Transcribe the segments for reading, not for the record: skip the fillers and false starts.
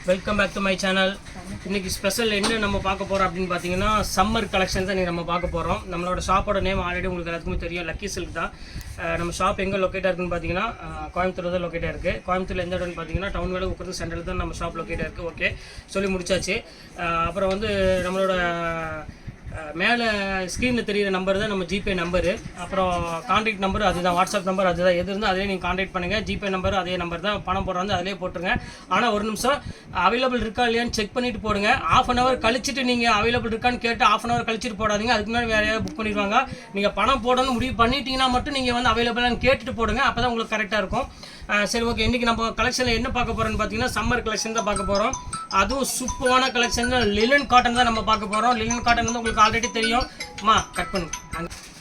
Welcome back to my channel. இன்றைக்கி special என்ன நம்ம பார்க்க போகிறோம் அப்படின்னு பார்த்தீங்கன்னா சம்மர் கலெக்ஷன் தான் நம்ம பார்க்க போகிறோம். நம்மளோட ஷாப்போட நேம் ஆல்ரெடி உங்களுக்கு எல்லாத்துக்குமே தெரியும், லக்கி சில்க் தான். நம்ம ஷாப் எங்கே லொக்கேட்டாக இருக்குன்னு பார்த்தீங்கன்னா கோயம்புத்தூர் தான் லொக்கேட்டாக இருக்குது. கோயம்புத்தூரில் எந்த இடம்னு பார்த்தீங்கன்னா டவுன் வேலை உட்கிறது சென்டரில் தான் நம்ம ஷாப் லொக்கேட்டாக இருக்குது. ஓகே, சொல்லி முடிச்சாச்சு. அப்புறம் வந்து நம்மளோட மேலே ஸ்க்ரீனில் தெரிகிற நம்பர் தான் நம்ம ஜிபே நம்பரு. அப்புறம் கான்டாக்ட் நம்பர் அதுதான், வாட்ஸ்அப் நம்பர் அதுதான். எது இருந்தால் அதிலே நீங்கள் கான்டாக்ட் பண்ணுங்கள். ஜிபே நம்பர் அதே நம்பர் தான். பணம் போடுறது அதிலே போட்டுருங்க. ஆனால் ஒரு நிமிஷம் அவைலபிள் இருக்கா இல்லையான்னு செக் பண்ணிவிட்டு போடுங்க. ஆஃப் அன் ஹவர் கழிச்சிட்டு நீங்கள் அவைலபிள் இருக்கான்னு கேட்டு ஆஃப் அன் ஹவர் கழிச்சிட்டு போடாதீங்க. அதுக்கு முன்னாடி வேறு யாராவது புக் பண்ணிடுவாங்க. நீங்கள் பணம் போடணும்னு முடிவு பண்ணிட்டீங்கன்னா மட்டும் நீங்கள் வந்து அவைலபிளான்னு கேட்டுட்டு போடுங்க. அப்போ தான் உங்களுக்கு கரெக்டாக இருக்கும். சரி, ஓகே. இன்றைக்கி நம்ம கலெக்ஷனில் என்ன பார்க்க போகிறோன்னு பார்த்தீங்கன்னா சம்மர் கலெக்ஷன் தான் பார்க்க போகிறோம். அதுவும் சூப்பரான கலெக்ஷன் தான். லினன் காட்டன் தான் நம்ம பார்க்க போகிறோம். லினன் காட்டன் வந்து உங்களுக்கு ஆல்ரெடி தெரியும். கட் பண்ணு.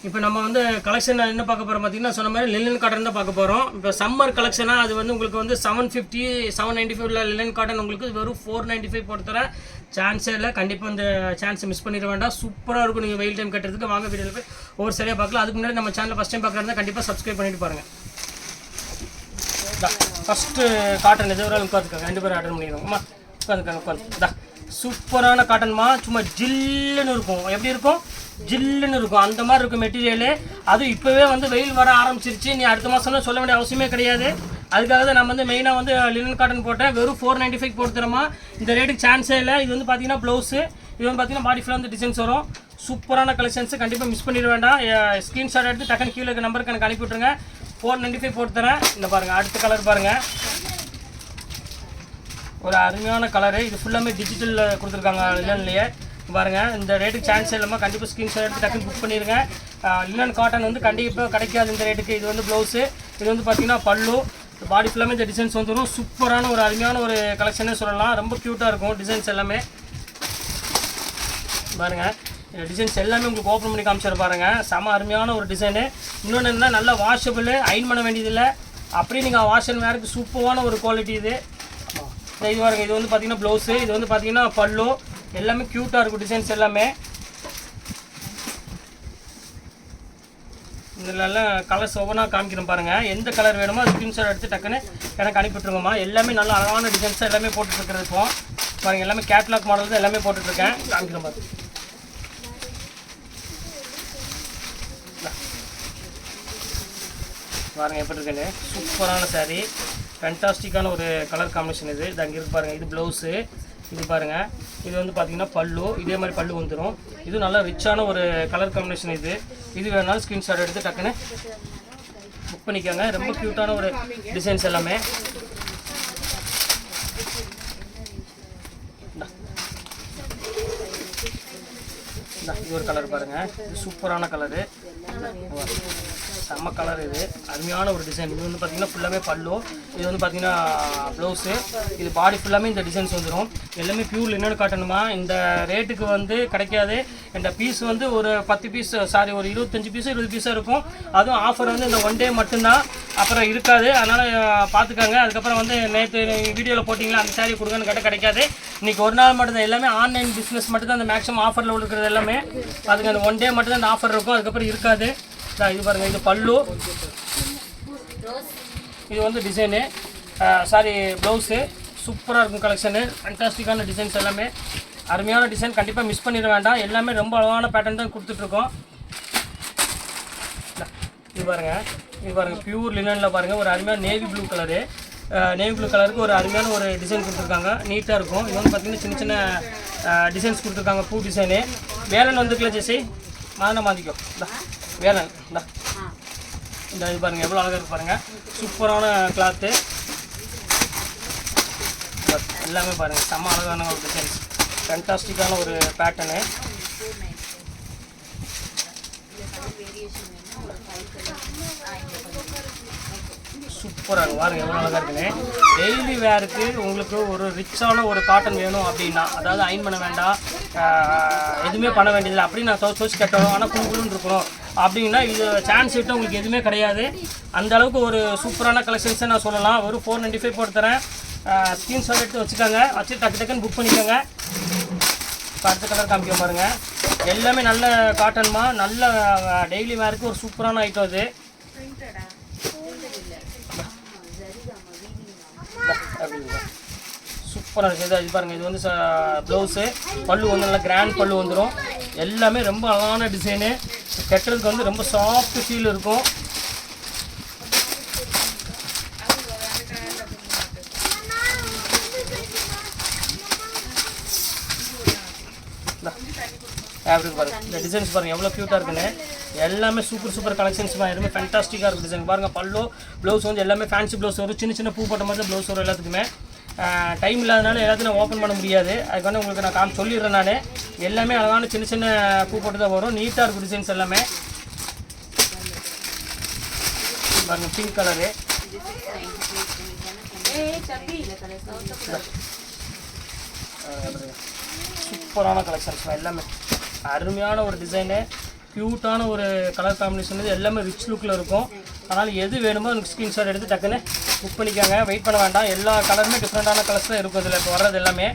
இப்போ நம்ம வந்து கலெக்ஷன் என்ன பார்க்க போகிறோம் பார்த்தீங்கன்னா சொன்ன மாதிரி லினன் காட்டன் தான் பார்க்க போகிறோம். இப்போ சம்மர் கலெக்ஷனாக அது வந்து உங்களுக்கு வந்து 750 795 லினன் காட்டன் உங்களுக்கு வெறும் 495 போட்டு தரேன். சான்ஸே இல்லை. கண்டிப்பாக இந்த சான்ஸை மிஸ் பண்ணிட வேண்டாம். சூப்பராக இருக்கும். நீங்கள் வெயில் டைம் கட்டுறதுக்கு வாங்க வீடியோவில் போய் ஒவ்வொரு சரியாக பார்க்கலாம். அதுக்கு முன்னாடி நம்ம சேனலை ஃபஸ்ட் டைம் பார்க்குறதா கண்டிப்பாக சப்ஸ்கிரைப் பண்ணிட்டு பாருங்கள். ஃபஸ்ட்டு காட்டன் எது ஒரு உட்காந்துக்காங்க, 2 பேரும் ஆர்டர் பண்ணிடுவாங்கம்மா. உட்காந்து சூப்பரான காட்டன்மா. சும்மா ஜில்லுன்னு இருக்கும். எப்படி இருக்கும்? ஜில்லுன்னு இருக்கும். அந்த மாதிரி இருக்கும் மெட்டீரியலு. அதுவும் இப்போவே வந்து வெயில் வர ஆரம்பிச்சிருச்சு. நீ அடுத்த மாதம்லாம் சொல்ல வேண்டிய அவசியமே கிடையாது. அதுக்காக தான் நம்ம வந்து மெயினாக வந்து லினன் காட்டன் போட்டேன். வெறும் 495 போட்டு தரமா. இந்த ரேட்டுக்கு சான்ஸே இல்லை. இது வந்து பார்த்தீங்கன்னா ப்ளவுஸு. இது வந்து பார்த்தீங்கன்னா பாடி ஃபுல்லாக வந்து டிசைன்ஸ் வரும். சூப்பரான கலெக்ஷன்ஸு. கண்டிப்பாக மிஸ் பண்ணிட வேண்டாம். ஸ்க்ரீன்ஷாட் எடுத்து டக்குன்னு கீழே இருக்க நம்பருக்கு எனக்கு அனுப்பி விட்ருங்க. 495 போட்டு தரேன். இந்த பாருங்கள், அடுத்த கலர் பாருங்கள். ஒரு அருமையான கலரு. இது ஃபுல்லாமே டிஜிட்டலில் கொடுத்துருக்காங்க லினன்லேயே. பாருங்கள், இந்த ரேட்டுக்கு சான்ஸ் இல்லாமல் கண்டிப்பாக ஸ்க்ரீன்ஷாட் எடுத்து டக்குன்னு புக் பண்ணிடுங்க. லினன் காட்டன் வந்து கண்டிப்பாக கிடைக்காது இந்த ரேட்டுக்கு. இது வந்து ப்ளவுஸு. இது வந்து பார்த்திங்கன்னா பல்லு. பாடி ஃபுல்லாமே இந்த டிசைன்ஸ் வந்துடும். சூப்பரான ஒரு அருமையான ஒரு கலெக்ஷனே சொல்லலாம். ரொம்ப க்யூட்டாக இருக்கும் டிசைன்ஸ் எல்லாமே. பாருங்கள், இந்த டிசைன்ஸ் எல்லாமே உங்களுக்கு ஓப்பன் பண்ணி காமிச்சார் பாருங்கள். செம அருமையான ஒரு டிசைனு. இன்னொன்று என்ன, நல்லா வாஷபிள், அயன் பண்ண வேண்டியதில்லை. அப்படியே நீங்கள் வாஷ் அண்ட் வேருக்கு சூப்பரான ஒரு குவாலிட்டி இது. இது பாருங்கள், இது வந்து பார்த்தீங்கன்னா ப்ளவுஸு. இது வந்து பார்த்தீங்கன்னா பல்லு. எல்லாமே க்யூட்டாக இருக்கும் டிசைன்ஸ் எல்லாமே. இதிலெல்லாம் கலர்ஸ் ஒவ்வொன்றா காமிக்கிறேன் பாருங்கள். எந்த கலர் வேணுமோ அது ஸ்க்ரீன்ஷாட் எடுத்து டக்குன்னு எனக்கு அனுப்பிவிட்ருங்கம்மா. எல்லாமே நல்ல அழகான டிசைன்ஸ் எல்லாமே போட்டுட்ருக்கிறது இருக்கும் பாருங்கள். எல்லாமே கேட்லாக் மாடல் தான் எல்லாமே போட்டுட்ருக்கேன். காமிக்கிறேன் பாருங்க. பாருங்கள் எப்படி இருக்குன்னு. சூப்பரான சாரீ. ஃபேண்டாஸ்டிக்கான ஒரு கலர் காம்பினேஷன் இது. இது அங்கே இருக்கு பாருங்கள். இது ப்ளவுஸு. இது பாருங்கள், இது வந்து பார்த்திங்கன்னா பல்லு. இதே மாதிரி பல்லு வந்துடும். இது நல்லா ரிச்சான ஒரு கலர் காம்பினேஷன் இது. இது வேணாலும் ஸ்க்ரீன்ஷாட் எடுத்து டக்குன்னு புக் பண்ணிக்கோங்க. ரொம்ப க்யூட்டான ஒரு டிசைன்ஸ் எல்லாமே. இது ஒரு கலர் பாருங்கள். இது சூப்பரான கலரு. செம்ம கலர். இது அருமையான ஒரு டிசைன். இது வந்து பார்த்திங்கன்னா ஃபுல்லாமே பல்லு. இது வந்து பார்த்திங்கன்னா ப்ளவுஸு. இது பாடி ஃபுல்லாமே இந்த டிசைன்ஸ் வந்துடும். எல்லாமே ப்யூர் லினன் காட்டணுமா. இந்த ரேட்டுக்கு வந்து கிடைக்காது. இந்த பீஸ் வந்து ஒரு 10 பீஸ், சாரி ஒரு 25 பீஸோ 20 பீஸாக இருக்கும். அதுவும் ஆஃபர் வந்து இந்த 1 டே மட்டும்தான், அப்புறம் இருக்காது. அதனால் பார்த்துக்காங்க. அதுக்கப்புறம் வந்து நேற்று வீடியோவில் போட்டிங்களா அந்த சாரீ கொடுங்கன்னு கேட்டால் கிடைக்காது. இன்றைக்கி ஒரு நாள் மட்டும்தான். எல்லாமே ஆன்லைன் பிஸ்னஸ் மட்டும்தான் அந்த மேக்ஸிமம் ஆஃபரில் இருக்கிறது எல்லாமே. அதுக்கு அந்த 1 டே மட்டும்தான் அந்த ஆஃபர் இருக்கும். அதுக்கப்புறம் இருக்காது. இது பாருங்கள், இது பல்லு. இது வந்து டிசைனு, சாரி ப்ளவுஸு. சூப்பராக இருக்கும் கலெக்ஷனு. ஃபேண்டாஸ்டிக்கான டிசைன்ஸ் எல்லாமே. அருமையான டிசைன். கண்டிப்பாக மிஸ் பண்ணிட வேண்டாம். எல்லாமே ரொம்ப அழகான பேட்டர்ன் தான் கொடுத்துட்ருக்கோம். இது பாருங்கள், இது பாருங்கள் ப்யூர் லினனில் பாருங்கள். ஒரு அருமையான navy blue colour. Navy blue கலருக்கு ஒரு அருமையான ஒரு டிசைன் கொடுத்துருக்காங்க. நீட்டாக இருக்கும். இது வந்து பார்த்திங்கன்னா சின்ன சின்ன டிசைன்ஸ் கொடுத்துருக்காங்க. பூ டிசைனு. வேலன் வந்துருக்கல ஜெசி மாதிரி மாற்றிக்கோ. வேலன் இந்த இது பாருங்கள் எவ்வளோ அழகாக இருக்குது பாருங்கள். சூப்பரான கிளாத்து எல்லாமே பாருங்கள். செம்ம அழகான ஒரு டிசைன்ஸ். ஃபேண்டாஸ்டிக்கான ஒரு பேட்டர்னு. சூப்பராக பாருங்கள் எவ்வளோ அழகாக இருக்குன்னு. டெய்லி வேருக்கு உங்களுக்கு ஒரு ரிச்சான ஒரு காட்டன் வேணும் அப்படின்னா, அதாவது அயன் பண்ண வேண்டாம், எதுவுமே பண்ண வேண்டியதில்லை அப்படின்னு நான் துவச்சி கட்டணும், ஆனால் குழுன்னு இருக்கணும் அப்படின்னா இது சான்ஸ் விட்டு உங்களுக்கு எதுவுமே கிடையாது. அந்த அளவுக்கு ஒரு சூப்பரான கலெக்ஷன்ஸை நான் சொல்லலாம். ஒரு 495 போட்டு தரேன். ஸ்க்ரீன்ஷாட் எடுத்து வச்சுக்கோங்க. வச்சு டக்கு டக்குன்னு புக் பண்ணிக்கோங்க. இப்போ அடுத்த கலர் காமிக்க பாருங்கள். எல்லாமே நல்ல காட்டன்மா. நல்ல டெய்லி வேருக்கு ஒரு சூப்பரான ஐட்டம் இது. சூப்பராக இருக்குது. இது பாருங்கள், இது வந்து ப்ளவுஸு, பல்லு வந்து நல்லா கிராண்ட் பல்லு வந்துடும். எல்லாமே ரொம்ப அழகான டிசைனு, கட்டுறதுக்கு வந்து ரொம்ப சாஃப்ட் ஃபீல் இருக்கும். ஃபேப்ரிக் பாருங்கள், இந்த டிசைன்ஸ் பாருங்கள் எவ்வளோ க்யூட்டாக இருக்குன்னு. எல்லாமே சூப்பர் கலெக்ஷன்ஸ் எல்லாமே ஃபேண்டாஸ்டிக்காக இருக்குது டிசைன் பாருங்கள். பல்லு ப்ளவுஸ் வந்து எல்லாமே ஃபேன்சி ப்ளவுஸ் வரும், சின்ன பூ போட்ட மாதிரி தான் ப்ளவுஸ் வரும் எல்லாத்துக்குமே. டைம் இல்லாதனால எல்லாத்தையும் நான் ஓப்பன் பண்ண முடியாது, அதுக்கு வந்து உங்களுக்கு நான் சொல்லிடுறேன். நான் எல்லாமே அழகான சின்ன பூ போட்டு தான் வரும், நீட்டாக இருக்கும் டிசைன்ஸ் எல்லாமே. பாருங்கள் பிங்க் கலரு, சூப்பரான கலெக்ஷன்ஸ் எல்லாமே, அருமையான ஒரு டிசைனு, க்யூட்டான ஒரு கலர் காம்பினேஷன், இது எல்லாமே ரிச் லுக்கில் இருக்கும். அதனால் எது வேணுமோ எனக்கு ஸ்க்ரீன்ஷாட் எடுத்து டக்குன்னு புக் பண்ணிக்காங்க, வெயிட் பண்ண வேண்டாம். எல்லா கலருமே டிஃப்ரெண்ட்டான கலர்ஸ் தான் இருக்கும் இதில் இப்போ வர்றது எல்லாமே.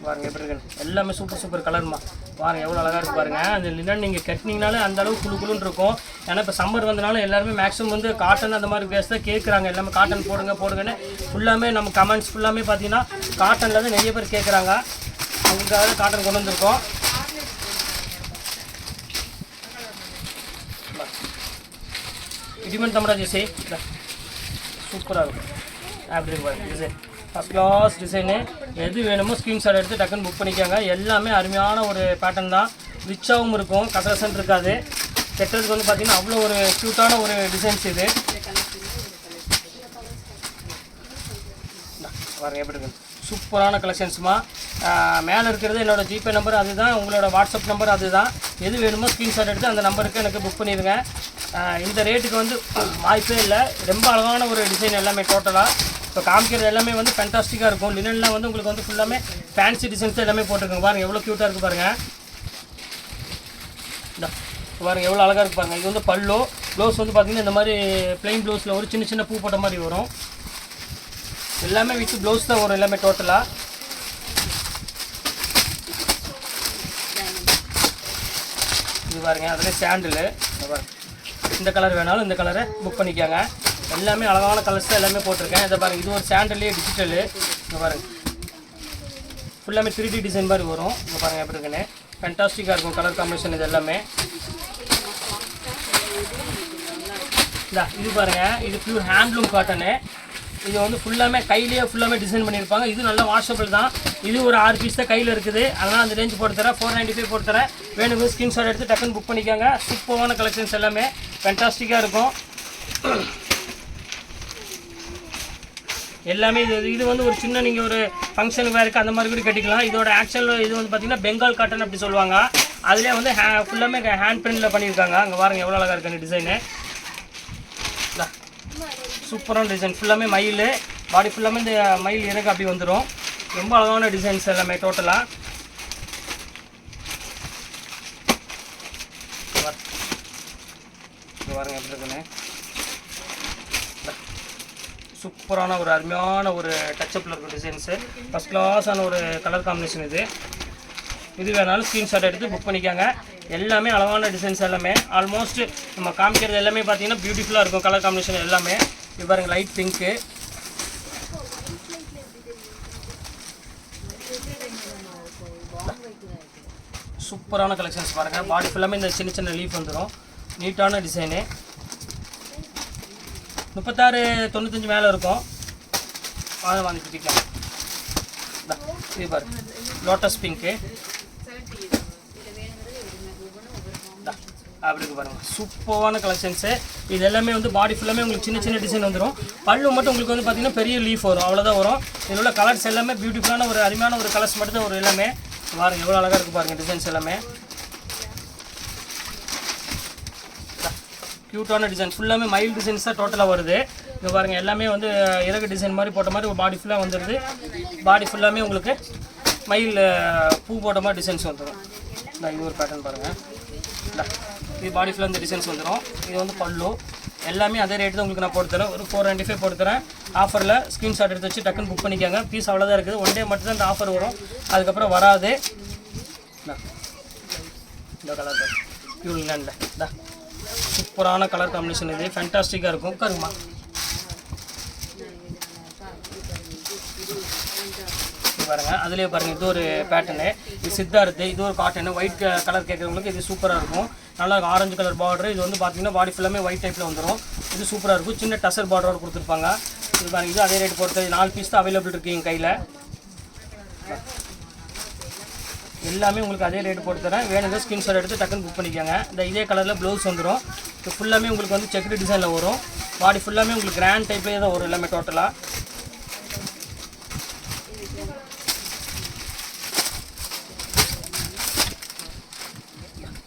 பாருங்கள் எப்படி இருக்கு, எல்லாமே சூப்பர் கலர்மா. பாருங்கள் எவ்வளோ அழகாக இருக்குது பாருங்கள். அந்த லினன் நீங்கள் கட்டினீங்கனாலே அந்தளவுக்கு குழுன்னு இருக்கும். ஏன்னா இப்போ சம்மர் வந்தனால எல்லாருமே மேக்ஸிமம் வந்து காட்டன் அந்த மாதிரி பேஸ் தான் கேட்குறாங்க. எல்லாமே காட்டன் போடுங்கன்னு ஃபுல்லாமே நம்ம கமெண்ட்ஸ் ஃபுல்லாமே பார்த்தீங்கன்னா காட்டனில் தான் நிறைய பேர் கேட்குறாங்க. அவங்களுக்காக காட்டன் கொண்டு வந்திருக்கோம். இடிமன் தமிழா ஜெய்ஸே சூப்பராக இருக்கும். அப்படி இருக்கு டிசைன், ஃபஸ்ட் கிளாஸ் டிசைனு. எது வேணுமோ ஸ்க்ரீன்ஷாட் எடுத்து டக்குன்னு புக் பண்ணிக்காங்க. எல்லாமே அருமையான ஒரு பேட்டர்ன் தான், ரிச்சாகவும் இருக்கும், கசகசன் இருக்காது. கட்டுறதுக்கு வந்து பார்த்திங்கன்னா அவ்வளோ ஒரு க்யூட்டான ஒரு டிசைன்ஸ் இது. பாருங்கள் எப்படி இருக்கு, சூப்பரான கலெக்ஷன்ஸுமா. மேலே இருக்கிறது என்னோடய ஜிபே நம்பர், அதுதான் உங்களோட வாட்ஸ்அப் நம்பர், அதுதான். எது வேணுமோ ஸ்க்ரீன்ஷாட் எடுத்து அந்த நம்பருக்கு எனக்கு புக் பண்ணிடுங்க. இந்த ரேட்டுக்கு வந்து வாய்ப்பே இல்லை, ரொம்ப அழகான ஒரு டிசைன் எல்லாமே டோட்டலாக. இப்போ காமிக்கிறது எல்லாமே வந்து ஃபேண்டாஸ்டிக்காக இருக்கும். லினன்லாம் வந்து உங்களுக்கு வந்து ஃபுல்லாமே ஃபேன்சி டிசைன்ஸ் எல்லாமே போட்டிருக்கோங்க. பாருங்கள் எவ்வளோ க்யூட்டாக இருக்குது பாருங்கள். பாருங்கள் எவ்வளோ அழகாக இருக்குது பாருங்கள். இது வந்து பல்லு, ப்ளவுஸ் வந்து பார்த்திங்கன்னா இந்த மாதிரி ப்ளைன் ப்ளவுஸில் ஒரு சின்ன பூ போட்ட மாதிரி வரும். எல்லாமே வித் ப்ளவுஸ் தான் வரும் எல்லாமே டோட்டலாக. இது பாருங்கள், அதில் சாண்டிலு. இந்த கலர் வேணாலும் இந்த கலரை புக் பண்ணிக்காங்க. எல்லாமே அழகான கலர்ஸ் தான் எல்லாமே போட்டிருக்கேன். இதை பாருங்கள், இது ஒரு சாண்டல்லே டிஜிட்டலு. இங்கே பாருங்கள் ஃபுல்லாமே 3D டிசைன் மாதிரி வரும். இங்கே பாருங்கள் எப்படி இருக்குன்னு, ஃபேண்டாஸ்டிக்காக இருக்கும் கலர் காம்பினேஷன். இது எல்லாமே இது பாருங்கள், இது ப்யூர் ஹேண்ட்லூம் காட்டனு. இது வந்து ஃபுல்லாமே கையிலேயே ஃபுல்லாமே டிசைன் பண்ணியிருப்பாங்க. இது நல்லா வாஷபிள் தான். இது ஒரு 6 பீஸ் தான் கையில் இருக்குது. அதனால் அந்த ரேஞ்ச் போட்டு தரேன், 495 போட்டு தரேன். வேணுங்க ஸ்க்ரீன்ஷாட் எடுத்து டக்குன்னு புக் பண்ணிக்காங்க. சூப்பரான கலெக்ஷன்ஸ் எல்லாமே ஃபேண்டாஸ்டிக்காக இருக்கும் எல்லாமே. இது வந்து ஒரு சின்ன நீங்கள் ஒரு ஃபங்க்ஷனுக்கு வேறு அந்த மாதிரி கூட கட்டிக்கலாம். இதோட ஆக்சுவல் இது வந்து பார்த்திங்கன்னா பெங்கால் காட்டன் அப்படி சொல்லுவாங்க. அதிலே வந்து ஃபுல்லாமே ஹேண்ட் பிரிண்டில் பண்ணியிருக்காங்க. அங்கே பாருங்கள் எவ்வளோ அழகாக இருக்குது அந்த டிசைனு. சூப்பரான டிசைன், ஃபுல்லாமே மயில், பாடி ஃபுல்லாமே இந்த மயில் இறக்கு அப்படி வந்துடும். ரொம்ப அழகான டிசைன்ஸ் எல்லாமே டோட்டலாக. பாருங்க எப்படி இருக்குன்னு, சூப்பரான ஒரு அருமையான ஒரு டச்சப்பில் இருக்கும் டிசைன்ஸு. ஃபஸ்ட் கிளாஸான ஒரு கலர் காம்பினேஷன் இது. இது வேணாலும் ஸ்க்ரீன்ஷாட் எடுத்து புக் பண்ணிக்காங்க. எல்லாமே அழகான டிசைன்ஸ் எல்லாமே. ஆல்மோஸ்ட் நம்ம காமிக்கிறது எல்லாமே பார்த்தீங்கன்னா பியூட்டிஃபுல்லாக இருக்கும் கலர் காம்பினேஷன் எல்லாமே. இது பாருங்கள் லைட் பிங்க்கு, சூப்பரான கலெக்ஷன்ஸ் பாருங்கள். பாடி ஃபுல்லாமே இந்த சின்ன லீஃப் வந்துடும், நீட்டான டிசைனு. 36-95 மேலே இருக்கும். வாங்கி பிடிக்கலாம். இது பாருங்கள் லோட்டஸ் பிங்க்கு அப்படி இருக்கு பாருங்கள். சூப்பரான கலெக்ஷன்ஸு. இது எல்லாமே வந்து பாடி ஃபுல்லாமே உங்களுக்கு சின்ன டிசைன் வந்துடும். பல்லு மட்டும் உங்களுக்கு வந்து பார்த்திங்கன்னா பெரிய லீஃப் வரும், அவ்வளோதான் வரும். இதில் உள்ள கலர்ஸ் எல்லாமே பியூட்டிஃபுல்லான ஒரு அருமையான ஒரு கலர்ஸ் மட்டும் தான் வரும் எல்லாமே. பாருங்கள் எவ்வளோ அழகாக இருக்குது பாருங்கள் டிசைன்ஸ் எல்லாமே. க்யூட்டான டிசைன், ஃபுல்லாமே மயில் டிசைன்ஸ் தான் டோட்டலாக வருது. இங்கே பாருங்கள் எல்லாமே வந்து இறகு டிசைன் மாதிரி போட்ட மாதிரி ஒரு பாடி ஃபுல்லாக வந்துடுது. பாடி ஃபுல்லாமே உங்களுக்கு மயில் பூ போட்ட மாதிரி டிசைன்ஸ் வந்துடும். இது ஒரு பேட்டர்ன் பாருங்கள். இது பாடி ஃபுல்லாக இந்த டிசைன்ஸ் வந்துடும். இது வந்து பல்லு, எல்லாமே அதே ரேட்டு தான் உங்களுக்கு நான் போட்டு தரேன். ஒரு 495 போட்டு தரேன். ஆஃபரில் ஸ்க்ரீன்ஷாட் எடுத்து வச்சு டக்குன்னு புக் பண்ணிக்கோங்க. பீஸ் அவ்வளோதான் இருக்குது. 1 டே மட்டும் தான் இந்த ஆஃபர் வரும், அதுக்கப்புறம் வராது. இந்த கலர் பியூர் லினனில் சூப்பரான கலர் காம்பினேஷன். இது ஃபேண்டாஸ்டிக்காக இருக்கும். உட்காருங்கம்மா. பாருங்கள். அதுலேயே பாருங்கள், இது ஒரு பேட்டர்னு, இது சித்தார்த்து, இது ஒரு காட்டனு. ஒயிட் கலர் கேட்குறவங்களுக்கு இது சூப்பராக இருக்கும். நல்லா ஆரஞ்சு கலர் பார்டர். இது வந்து பார்த்தீங்கன்னா பாடி ஃபுல்லாமே ஒயிட் டைப்பில் வந்துடும். இது சூப்பராக இருக்கும். சின்ன டசர் பார்டரோடு கொடுத்துருப்பாங்க. இது பாருங்கள், இது அதே ரேட் பொறுத்து 4 பீஸ் தான் அவைலபிள் இருக்குது எங்கள் கையில். எல்லாமே உங்களுக்கு அதே ரேட் போட்டு தரேன். வேணுங்க ஸ்கிரீன்ஷாட் எடுத்து டக்குன்னு புக் பண்ணிக்கோங்க. இந்த இதே கலரில் ப்ளவுஸ் வந்துடும். இது ஃபுல்லாமே உங்களுக்கு வந்து செக்குடு டிசைனில் வரும். பாடி ஃபுல்லாமே உங்களுக்கு கிராண்ட் டைப்லேயே தான் வரும் எல்லாமே டோட்டலாக.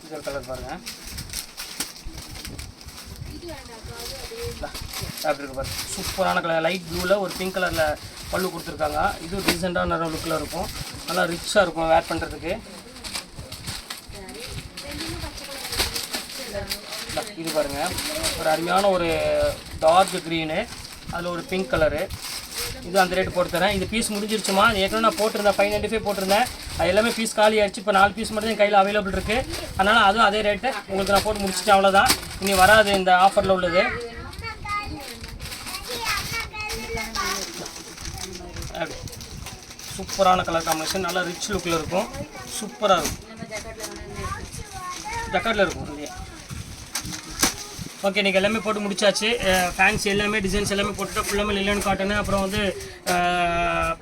இது ஒரு கலர் பாருங்கள், அப்படி இருக்கு பாருங்கள். சூப்பரான கலர், லைட் ப்ளூவில் ஒரு பிங்க் கலரில் பல்லு கொடுத்துருக்காங்க. இது டீசெண்டான லுக்கில் இருக்கும். நல்லா ரிச்சாக இருக்கும் வேர் பண்ணுறதுக்கு. இது பாருங்கள், ஒரு அருமையான ஒரு டார்க் க்ரீனு, அதில் ஒரு பிங்க் கலரு. இது அந்த ரேட்டு போட்டு தரேன். இது பீஸ் முடிஞ்சிருச்சுமா. ஏற்கனவே நான் போட்டிருந்தேன் 595 போட்டிருந்தேன். அது எல்லாமே பீஸ் காலி ஆகிடுச்சு. இப்போ 4 பீஸ் மட்டும் என் கையில் அவைலபிள் இருக்குது. அதனால் அதுவும் அதே ரேட்டு உங்களுக்கு நான் போட்டு முடிச்சுட்டேன். அவ்வளோதான், இனி வராது இந்த ஆஃபரில் உள்ளது. அப்படி சூப்பரான கலர் காம்பினேஷன், நல்லா ரிச் லுக்கில் இருக்கும். சூப்பராக இருக்கும். ஜக்கார்டில் இருக்கும் இல்லையா? ஓகே, நீங்கள் எல்லாமே போட்டு முடிச்சாச்சு. ஃபேன்ஸ் எல்லாமே டிசைன்ஸ் எல்லாமே போட்டுட்டு ஃபுல்லாமே லிலன் காட்டனு, அப்புறம் வந்து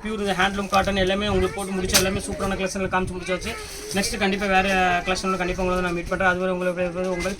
பியூர் ஹேண்ட்லூம் காட்டன் எல்லாமே உங்களுக்கு போட்டு முடிச்சு எல்லாமே சூப்பரான கலெக்ஷனில் காமிச்சு முடிச்சாச்சு. நெக்ஸ்ட்டு கண்டிப்பாக வேறு கலெக்ஷனில் கண்டிப்பாக உங்களை நான் மீட் பண்ணுறேன். அதுவரை உங்களை